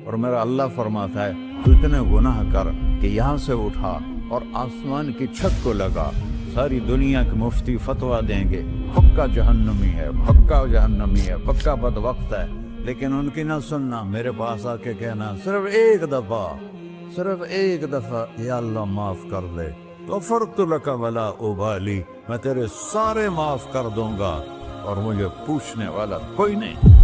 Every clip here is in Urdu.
اور میرا اللہ فرماتا ہے تو اتنے گناہ کر کہ یہاں سے اٹھا اور آسمان کی چھت کو لگا، ساری دنیا کے مفتی فتویٰ دیں گے پکا جہنمی ہے، پکا جہنمی ہے، پکا بدبخت ہے، لیکن ان کی نہ سننا، میرے پاس آ کے کہنا صرف ایک دفعہ یا اللہ معاف کر دے، غفرت لک ولا ابالی، میں تیرے سارے معاف کر دوں گا اور مجھے پوچھنے والا کوئی نہیں۔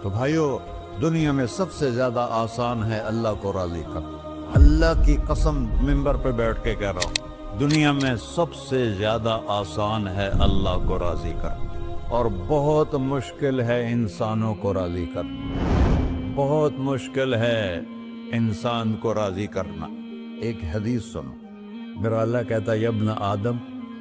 تو بھائیو، دنیا میں سب سے زیادہ آسان ہے اللہ کو راضی کرنا، اللہ کی قسم ممبر پہ بیٹھ کے کہہ رہا ہوں، دنیا میں سب سے زیادہ آسان ہے اللہ کو راضی کرنا، اور بہت مشکل ہے انسانوں کو راضی کرنا، بہت مشکل ہے انسان کو راضی کرنا۔ ایک حدیث سنو، میرا اللہ کہتا ہے یا ابن آدم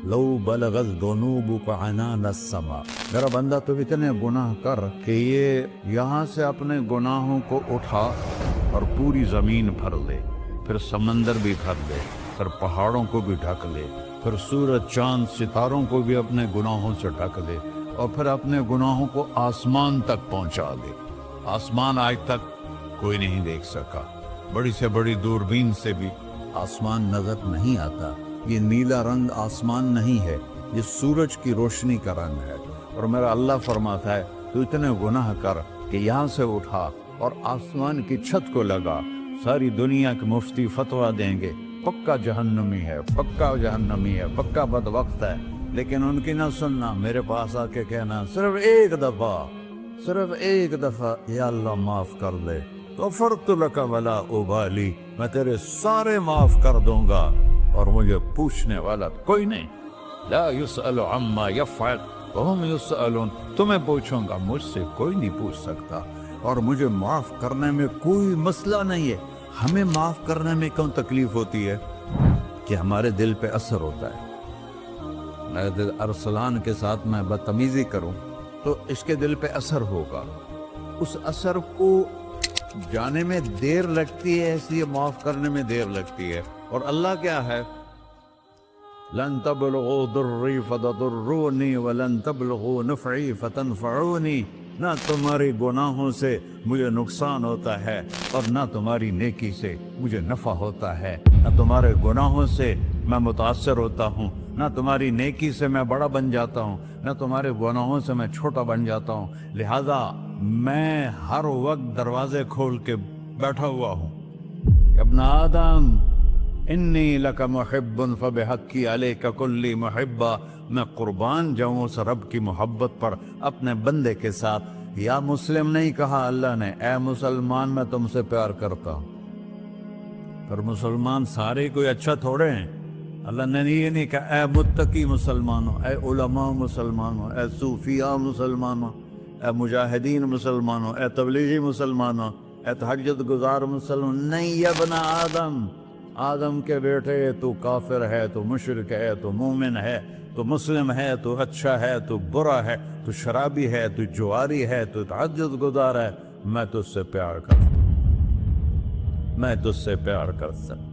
لو بلغت ذنوبک عنان السماء، میرا بندہ تو اتنے گناہ کر کہ یہ یہاں سے اپنے گناہوں کو اٹھا اور پوری زمین بھر لے، پھر سمندر بھی بھر لے، پھر پہاڑوں کو بھی ڈھک لے، پھر سورج چاند ستاروں کو بھی اپنے گناہوں سے ڈھک لے، اور پھر اپنے گناہوں کو آسمان تک پہنچا دے۔ آسمان آج تک کوئی نہیں دیکھ سکا، بڑی سے بڑی دوربین سے بھی آسمان نظر نہیں آتا، یہ نیلا رنگ آسمان نہیں ہے، یہ سورج کی روشنی کا رنگ ہے، اور میرا اللہ فرماتا ہے تو اتنے گناہ کر کہ یہاں سے اٹھا اور آسمان کی چھت کو لگا، ساری دنیا کے مفتی فتویٰ دیں گے پکا جہنمی ہے، پکا جہنمی ہے، پکا بدبخت ہے، لیکن ان کی نہ سننا، میرے پاس آ کے کہنا صرف ایک دفعہ یا اللہ معاف کر دے، غفرت لک ولا ابالی، میں تیرے سارے معاف کر دوں گا اور مجھے پوچھنے والا کوئی نہیں۔ لا يسأل عما يفعل وهم يسألون، تمہیں پوچھوں گا، مجھ سے کوئی نہیں پوچھ سکتا، اور مجھے معاف کرنے میں کوئی مسئلہ نہیں ہے۔ ہمیں معاف کرنے میں کیوں تکلیف ہوتی ہے؟ کہ ہمارے دل پہ اثر ہوتا ہے، ارسلان کے ساتھ میں بدتمیزی کروں تو اس کے دل پہ اثر ہوگا، اس اثر کو جانے میں دیر لگتی ہے، اس لیے معاف کرنے میں دیر لگتی ہے۔ اور اللہ کیا ہے؟ لن تبلغوا ضری فتضرونی ولن تبلغوا نفعی فتنفعونی، نہ تمہاری گناہوں سے مجھے نقصان ہوتا ہے اور نہ تمہاری نیکی سے مجھے نفع ہوتا ہے، نہ تمہارے گناہوں سے میں متاثر ہوتا ہوں، نہ تمہاری نیکی سے میں بڑا بن جاتا ہوں، نہ تمہارے گناہوں سے میں چھوٹا بن جاتا ہوں، لہذا میں ہر وقت دروازے کھول کے بیٹھا ہوا ہوں۔ ابن آدم انی لک محب فبحقی علیک کلی محبہ، میں قربان جاؤں اس رب کی محبت پر اپنے بندے کے ساتھ۔ یا مسلم نہیں کہا اللہ نے، اے مسلمان میں تم سے پیار کرتا ہوں۔ پر مسلمان سارے کوئی اچھا تھوڑے ہیں، اللہ نے یہ نہیں کہا اے متقی مسلمانوں، اے علماء مسلمانوں، اے صوفیاء مسلمانوں، اے مجاہدین مسلمانوں، اے تبلیغی مسلمانوں، اے تہجد گزار مسلمان، نہیں یا ابن آدم، آدم کے بیٹے، تو کافر ہے، تو مشرک ہے، تو مومن ہے، تو مسلم ہے، تو اچھا ہے، تو برا ہے، تو شرابی ہے، تو جواری ہے، تو تہجد گزار ہے، میں تجھ سے پیار کرتا ہوں، میں تجھ سے پیار کرتا ہوں۔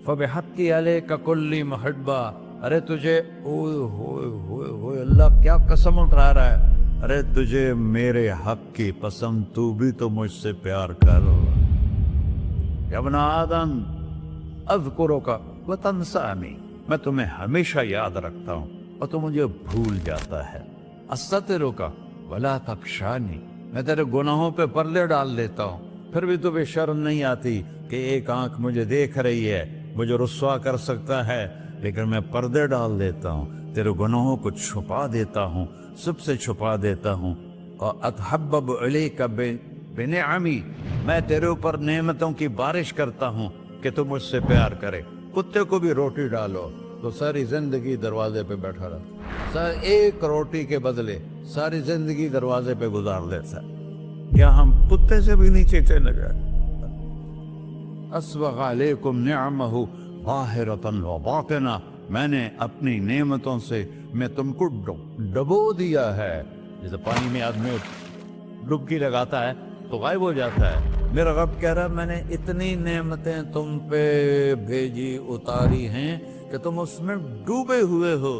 فبحقی علیک کلی محبہ، ارے تجھے اوئے ہوئے ہوئے ہوئے، اللہ کیا قسم اٹھا رہا ہے، ارے تجھے میرے حق کی قسم، تو بھی تو مجھ سے پیار کر۔ یا ابن آدم اذکرک وتنسانی، میں تمہیں ہمیشہ یاد رکھتا ہوں اور تو مجھے بھول جاتا ہے۔ استترک ولا تخشانی، میں تیرے گناہوں پہ پردے ڈال دیتا ہوں، پھر بھی تمہیں شرم نہیں آتی کہ ایک آنکھ مجھے دیکھ رہی ہے، مجھے رسوا کر سکتا ہے، لیکن میں پردے ڈال دیتا ہوں، تیرے گناہوں کو چھپا دیتا ہوں، سب سے چھپا دیتا ہوں۔ اور اتحبب علیک بنعمی، میں تیرے اوپر نعمتوں کی بارش کرتا ہوں کہ تو مجھ سے پیار کرے۔ کتے کو بھی روٹی ڈالو تو ساری زندگی دروازے پہ بیٹھا رہتا، ایک روٹی کے بدلے ساری زندگی دروازے پہ گزار دیتا ہے۔ کیا ہم کتے سے بھی نیچے چلے گئے؟ اسبغ علیکم نعمہ ظاہرۃ و باطنہ، میں نے اپنی نعمتوں سے میں تم کو ڈبو دیا ہے، جیسے پانی میں آدمی ڈبکی لگاتا ہے تو غائب ہو جاتا ہے۔ میرا رب کہہ رہا ہے میں نے اتنی نعمتیں تم پہ بھیجی، اتاری ہیں کہ تم اس میں ڈوبے ہوئے ہو،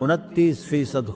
29%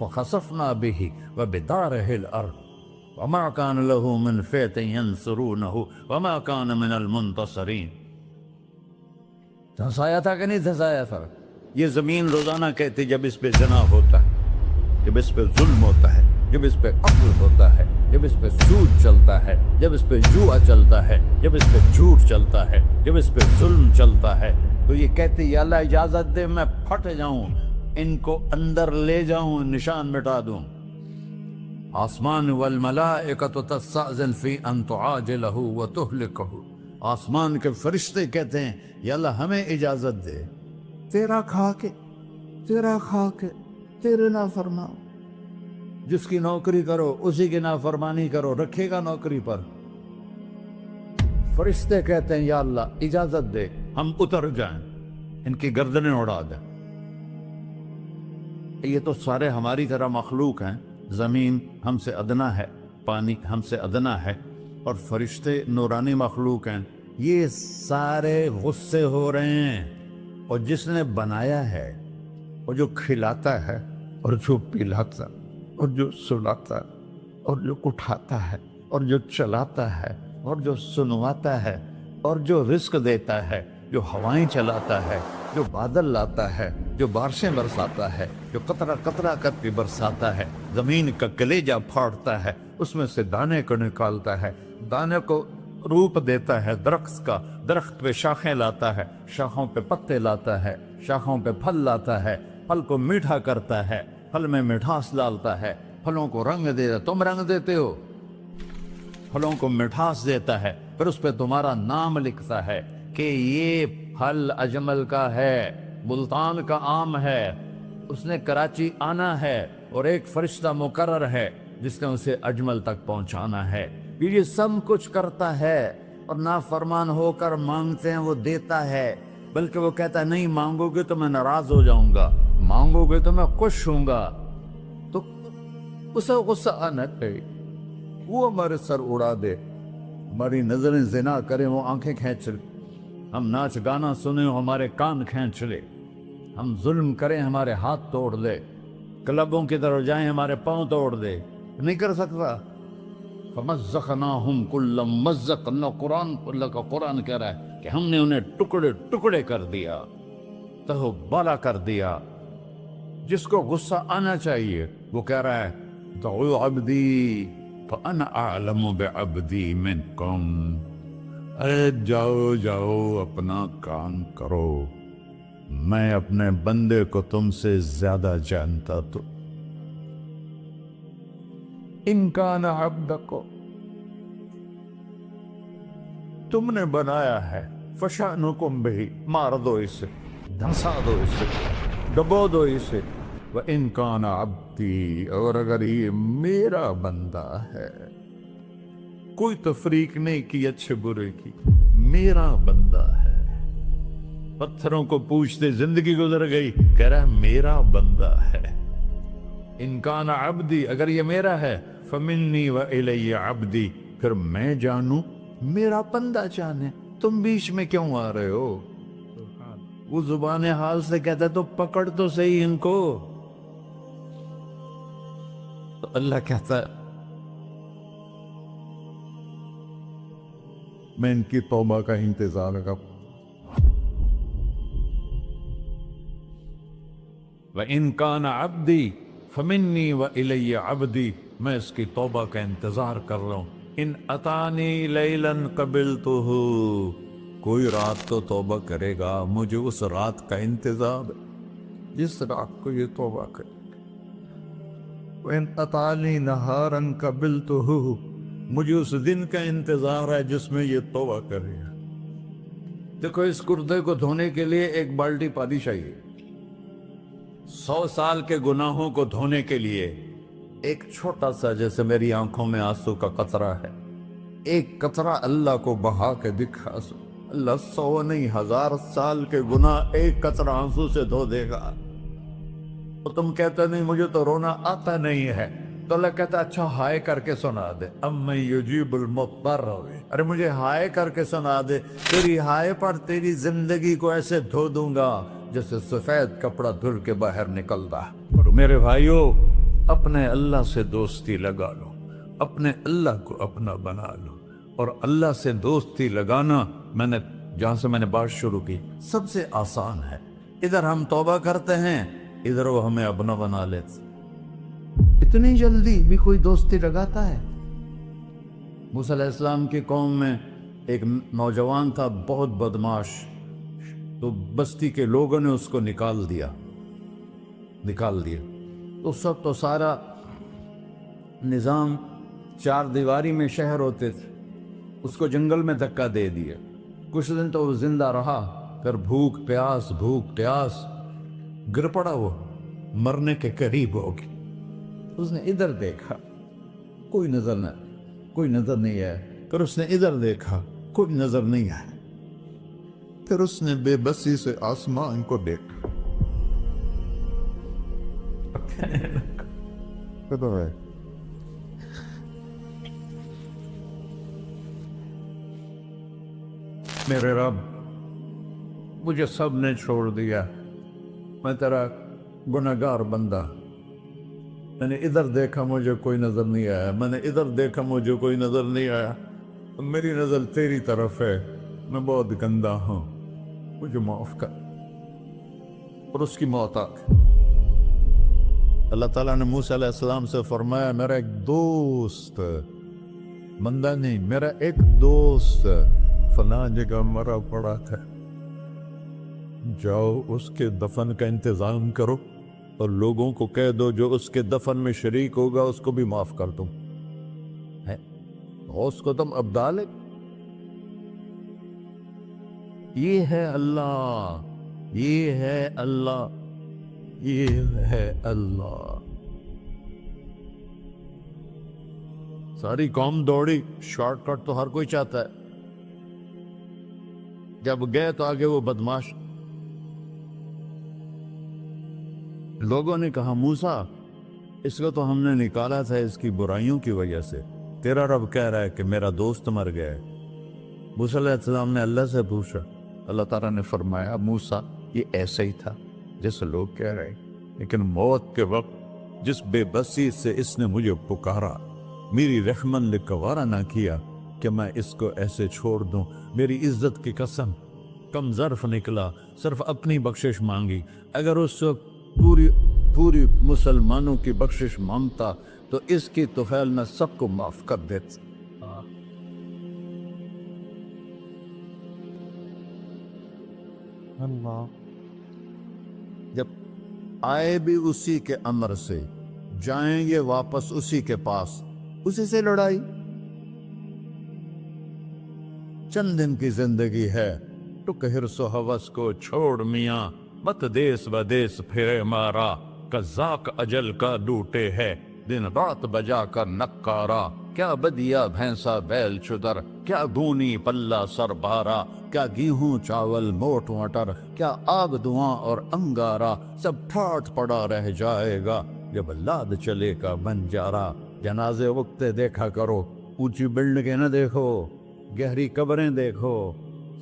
فخسفنا به وبداره الأرض وما كان له من فئة ينصرونه وما كان من المنتصرين. دھنسایا تھا کہ نہیں دھنسایا تھا؟ یہ زمین روزانہ کہتی جب اس پہ زنا ہوتا ہے، جب اس پہ ظلم ہوتا ہے، جب اس پہ قتل ہوتا ہے، جب اس پہ سود چلتا ہے، جب اس پہ جوا چلتا ہے، جب اس پہ جھوٹ چلتا ہے، جب اس پہ ظلم چلتا ہے، تو یہ کہتے یا اللہ اجازت دے میں پھٹ جاؤں، ان کو اندر لے جاؤں، نشان مٹا دوں. آسمان والملائکۃ تستأذن فی ان تعاجلہ وتہلکہ. آسمان کے فرشتے کہتے ہیں یا اللہ ہمیں اجازت دے، تیرا کھا کے تیرے نافرمان، جس کی نوکری کرو اسی کی نافرمانی کرو، رکھے گا نوکری پر. فرشتے کہتے ہیں یا اللہ اجازت دے ہم اتر جائیں، ان کی گردنیں اڑا دیں. یہ تو سارے ہماری طرح مخلوق ہیں، زمین ہم سے ادنا ہے، پانی ہم سے ادنا ہے، اور فرشتے نورانی مخلوق ہیں. یہ سارے غصے ہو رہے ہیں، اور جس نے بنایا ہے، اور جو کھلاتا ہے، اور جو پلاتا، اور جو سلاتا، اور جو اٹھاتا ہے، اور جو چلاتا ہے، اور جو سنواتا ہے، اور جو رزق دیتا ہے، جو ہوائیں چلاتا ہے، جو بادل لاتا ہے، جو بارشیں برساتا ہے، جو قطرہ قطرہ کر کے برساتا ہے، زمین کا کلیجہ پھاڑتا ہے، اس میں سے دانے کو نکالتا ہے، دانے کو روپ دیتا ہے درخت کا، درخت پہ شاخیں لاتا ہے، شاخوں پہ پتے لاتا ہے، شاخوں پہ پھل لاتا ہے، پھل کو میٹھا کرتا ہے، پھل میں مٹھاس ڈالتا ہے، پھلوں کو رنگ دیتا. تم رنگ دیتے ہو، پھلوں کو مٹھاس دیتا ہے، پھر اس پہ تمہارا نام لکھتا ہے کہ یہ پھل اجمل کا ہے، ملتان کا آم ہے، اس نے کراچی آنا ہے، اور ایک فرشتہ مقرر ہے جس نے اسے اجمل تک پہنچانا ہے. یہ سب کچھ کرتا ہے، اور نافرمان ہو کر مانگتے ہیں وہ دیتا ہے، بلکہ وہ کہتا ہے نہیں مانگو گے تو میں ناراض ہو جاؤں گا، مانگو گے تو میں خوش ہوں گا. تو اسے غصہ آنا چاہیے، وہ ہمارے سر اڑا دے، ہماری نظریں زنا کریں وہ آنکھیں کھینچ لے، ہم ناچ گانا سنیں ہمارے کان کھینچ لے، ہم ظلم کریں ہمارے ہاتھ توڑ دے، کلبوں کی طرف جائیں ہمارے پاؤں توڑ دے. نہیں کر سکتا. فَمَزَّقْنَاهُمْ كُلَّ مُمَزَّقٍ. اللہ کا قرآن کہہ رہا ہے کہ ہم نے انہیں ٹکڑے ٹکڑے کر دیا، تہو بالا کر دیا. جس کو غصہ آنا چاہیے وہ کہہ رہا ہے دعوا عبدی فأنا أعلم بعبدی منکم. ارے جاؤ جاؤ اپنا کام کرو، میں اپنے بندے کو تم سے زیادہ جانتا. تو ان کان عبدکو، تم نے بنایا ہے، فشانکم بہی، مار دو اسے، دھنسا دو اسے، ڈبو دو اسے. وَإِن كَانَ عَبْدِي، اور اگر یہ میرا بندہ ہے، کوئی تفریق نہیں کی اچھے برے کی، میرا بندہ ہے. پتھروں کو پوچھتے زندگی گزر گئی، کہہ رہا ہے میرا بندہ ہے. ان کان عبدی، اگر یہ میرا ہے، فمنی وإلی عبدی، پھر میں جانوں میرا بندہ جانے. تم بیچ میں کیوں آ رہے ہو؟ وہ زبان حال سے کہتا ہے تو پکڑ تو صحیح ان کو. تو اللہ کہتا ہے میں ان کی توبہ کا انتظار کروں. وَإِن كَانَ عَبْدِي فَمِنِّي وَإِلَيَّ عَبْدِي، میں اس کی توبہ کا انتظار کر رہا ہوں. ان اتانی لیلاً قبلتہ، کوئی رات تو توبہ کرے گا، مجھے اس رات کا انتظار ہے جس رات کو یہ توبہ کرے. وَإِنْ أَتَانِي نَهَارًا قَبِلْتُهُ، مجھے اس دن کا انتظار ہے جس میں یہ توبہ کرے گا. دیکھو اس کردے کو دھونے کے لیے ایک بالٹی پانی چاہیے، 100 سال کے گناہوں کو دھونے کے لیے ایک چھوٹا سا، جیسے میری آنکھوں میں آنسو کا قطرہ ہے، ایک قطرہ اللہ کو بہا کے دکھا، اللہ 100 نہیں 1000 سال کے گناہ ایک قطرہ آنسو سے دھو دے گا. تو تم کہتے نہیں مجھے تو رونا آتا نہیں ہے، تو اللہ کہتا اچھا ہائے کر کے سنا دے. اَمَّن يُجِيبُ الْمُضْطَرَّ، ارے مجھے ہائے کر کے سنا دے، تیری ہائے پر تیری زندگی کو ایسے دھو دوں گا جیسے سفید کپڑا دھل کے باہر نکلتا. اور میرے بھائیو، اپنے اللہ سے دوستی لگا لو، اپنے اللہ کو اپنا بنا لو. اور اللہ سے دوستی لگانا، جہاں سے میں نے بات شروع کی، سب سے آسان ہے. ادھر ہم توبہ کرتے ہیں، ادھر وہ ہمیں اپنا بنا لیتے. اتنی جلدی بھی کوئی دوستی لگاتا ہے؟ موسیٰ علیہ السلام کی قوم میں ایک نوجوان تھا، بہت بدماش. تو بستی کے لوگوں نے اس کو نکال دیا. تو سارا نظام 4 دیواری میں شہر ہوتے تھے، اس کو جنگل میں دھکا دے دیا. کچھ دن تو وہ زندہ رہا، پھر بھوک پیاس گر پڑا، وہ مرنے کے قریب ہو گیا. اس نے ادھر دیکھا، کوئی نظر نہیں آیا. پھر اس نے ادھر دیکھا، کوئی نظر نہیں آیا. پھر اس نے بے بسی سے آسمان کو دیکھا. میرے رب، مجھے سب نے چھوڑ دیا، میں تیرا گنہگار بندہ. میں نے ادھر دیکھا، مجھے کوئی نظر نہیں آیا. میں نے ادھر دیکھا، مجھے کوئی نظر نہیں آیا. میری نظر تیری طرف ہے، میں بہت گندا ہوں، مجھے معاف کر. اور اس کی موت آ گئی. اللہ تعالیٰ نے موسیٰ علیہ السلام سے فرمایا، میرا ایک دوست، بندہ نہیں، میرا ایک دوست فلاں جگہ مرا پڑا تھا، جاؤ اس کے دفن کا انتظام کرو اور لوگوں کو کہہ دو جو اس کے دفن میں شریک ہوگا اس کو بھی معاف کر دوں. اس کو تم ابدال ہے. یہ ہے اللہ، یہ ہے اللہ، یہ ہے اللہ. ساری قوم دوڑی، شارٹ کٹ تو ہر کوئی چاہتا ہے. جب گئے تو آگے وہ بدماش. لوگوں نے کہا، موسیٰ اس کو تو ہم نے نکالا تھا اس کی برائیوں کی وجہ سے، تیرا رب کہہ رہا ہے کہ میرا دوست مر گیا ہے. موسیٰ علیہ السلام نے اللہ سے پوچھا. اللہ تعالیٰ نے فرمایا، موسیٰ یہ ایسا ہی تھا جیسے لوگ کہہ رہے ہیں، لیکن موت کے وقت جس بے بسی سے اس نے مجھے پکارا، میری رحمت نے گوارا نہ کیا کہ میں اس کو ایسے چھوڑ دوں. میری عزت کی قسم، کم ظرف نکلا، صرف اپنی بخشش مانگی. اگر اس وقت پوری مسلمانوں کی بخشش مانگتا تو اس کی طفیل میں سب کو معاف کر دیتا. اللہ جب آئے بھی اسی کے امر سے، جائیں گے واپس اسی کے پاس، اسی سے لڑائی. چند دن کی زندگی ہے، ٹک حرص و ہوس کو چھوڑ میاں، مت دیس بدیس پھرے مارا، قزاق اجل کا لوٹے ہے، دن رات بجا کر نکارا. کیا بدیا بھینسا بیل چدر، کیا گونی پلہ سر بارا، کیا گیہوں چاول موٹ مٹر، کیا آگ دھواں اور انگارا، سب ٹھاٹ پڑا رہ جائے گا جب لاد چلے کا بنجارا. جنازے وقتے دیکھا کرو، اونچی بلڈنگیں نہ دیکھو، گہری قبریں دیکھو،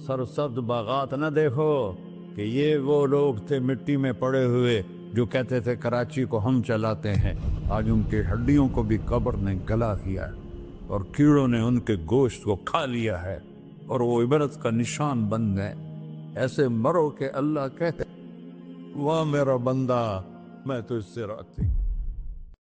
سرسبز باغات نہ دیکھو کہ یہ وہ لوگ تھے مٹی میں پڑے ہوئے جو کہتے تھے کراچی کو ہم چلاتے ہیں. آج ان کی ہڈیوں کو بھی قبر نے گلا کیا ہے اور کیڑوں نے ان کے گوشت کو کھا لیا ہے اور وہ عبرت کا نشان بن گئے. ایسے مرو کہ اللہ کہتے، واہ میرا بندہ، میں تو اس سے راضی.